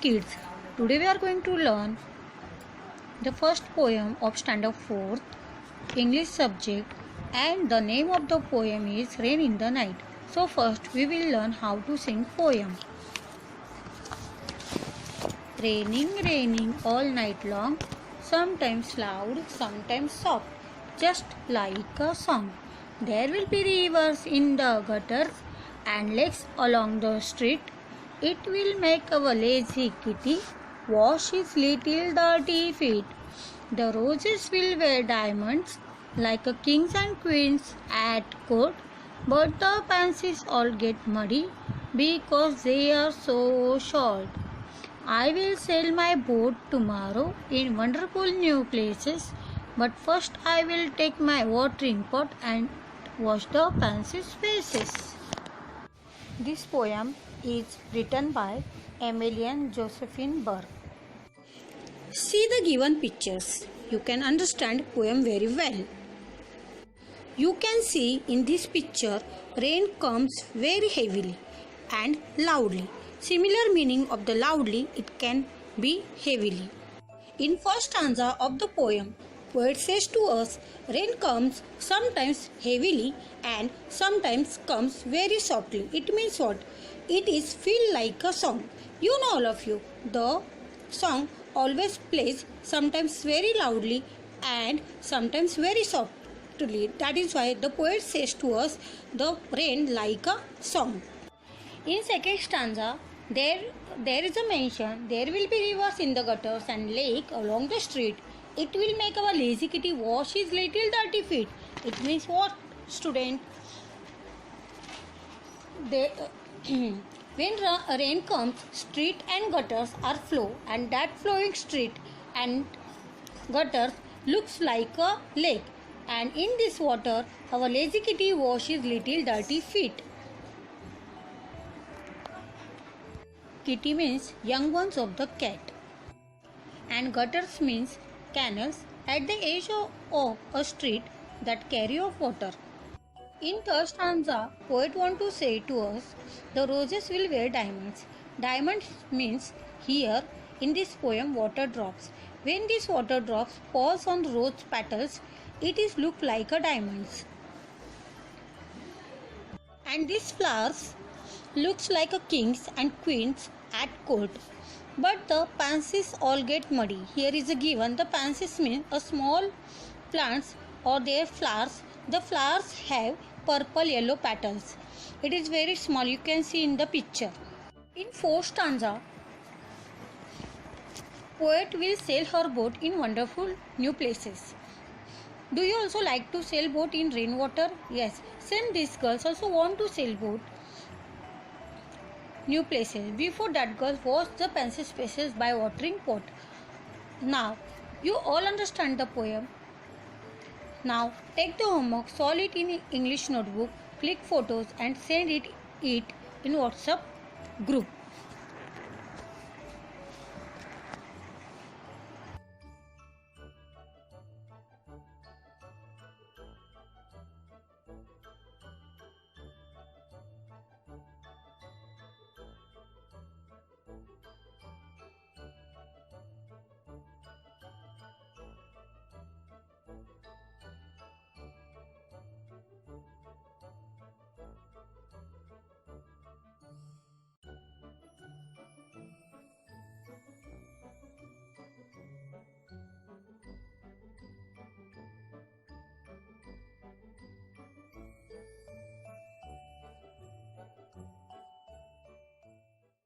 kids. Today we are going to learn the first poem of standard 4th English subject, and the name of the poem is Rain in the Night. So first we will learn how to sing poem. Raining, raining all night long, sometimes loud, sometimes soft, just like a song. There will be rivers in the gutters and lakes along the street. It will make our lazy kitty wash his little dirty feet. The roses will wear diamonds like a kings and queens at court, but the pansies all get muddy because they are so short. I will sail my boat tomorrow in wonderful new places, but first I will take my watering pot and wash the pansies' faces. This poem is written by Emilian Josephine Burke. See the given pictures. You can understand poem very well. You can see in this picture rain comes very heavily and loudly. Similar meaning of the loudly, it can be heavily. In first stanza of the poem, poet says to us, rain comes sometimes heavily and sometimes comes very softly. It means what? It is feel like a song. You know, all of you, the song always plays sometimes very loudly and sometimes very softly. That is why the poet says to us the rain like a song. In second stanza, there is a mention, there will be rivers in the gutters and lake along the street. It will make our lazy kitty wash his little dirty feet. It means what, student? When rain comes, street and gutters are flow, and that flowing street and gutters looks like a lake. And in this water, our lazy kitty washes little dirty feet. Kitty means young ones of the cat, and gutters means canals at the edge of a street that carry of water. In third stanza, poet want to say to us, the roses will wear diamonds. Diamonds means here in this poem water drops. When these water drops falls on rose petals, it is look like a diamonds. And these flowers looks like a kings and queens at court, but the pansies all get muddy. Here is a given. The pansies mean a small plants or their flowers. The flowers have purple yellow petals. It is very small. You can see in the picture. In fourth stanza, poet will sail her boat in wonderful new places. Do you also like to sail boat in rainwater? Yes. Since these girls also want to sail boat new places. Before that, girls wash the pencil spaces by watering pot. Now you all understand the poem. Now take the homework, solve it in English notebook, click photos and send it in WhatsApp group.